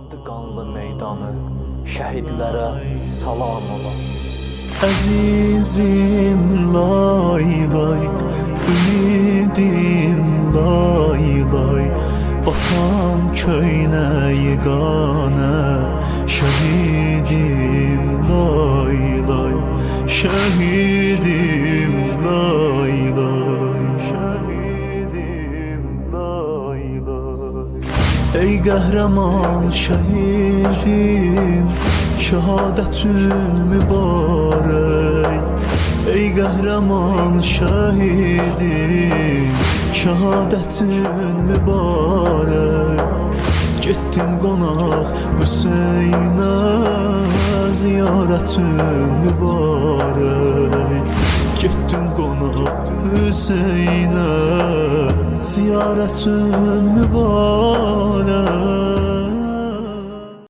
Boşalttı qanlı meydanı, şəhidlərə salam ola. Azizim lay lay, ümidim lay lay, batan köyne yegane, şehidim lay lay, şehidim lay lay, şehidim lay lay. Ey qəhrəman şehidim, şehadetün mübarek. Ey qəhrəman şehidim, şehadetün mübarek. Gittin qonaq Hüseynə, ziyaretin mübarek. Gittin qonaq Hüseynə, ziyaretin mübarek.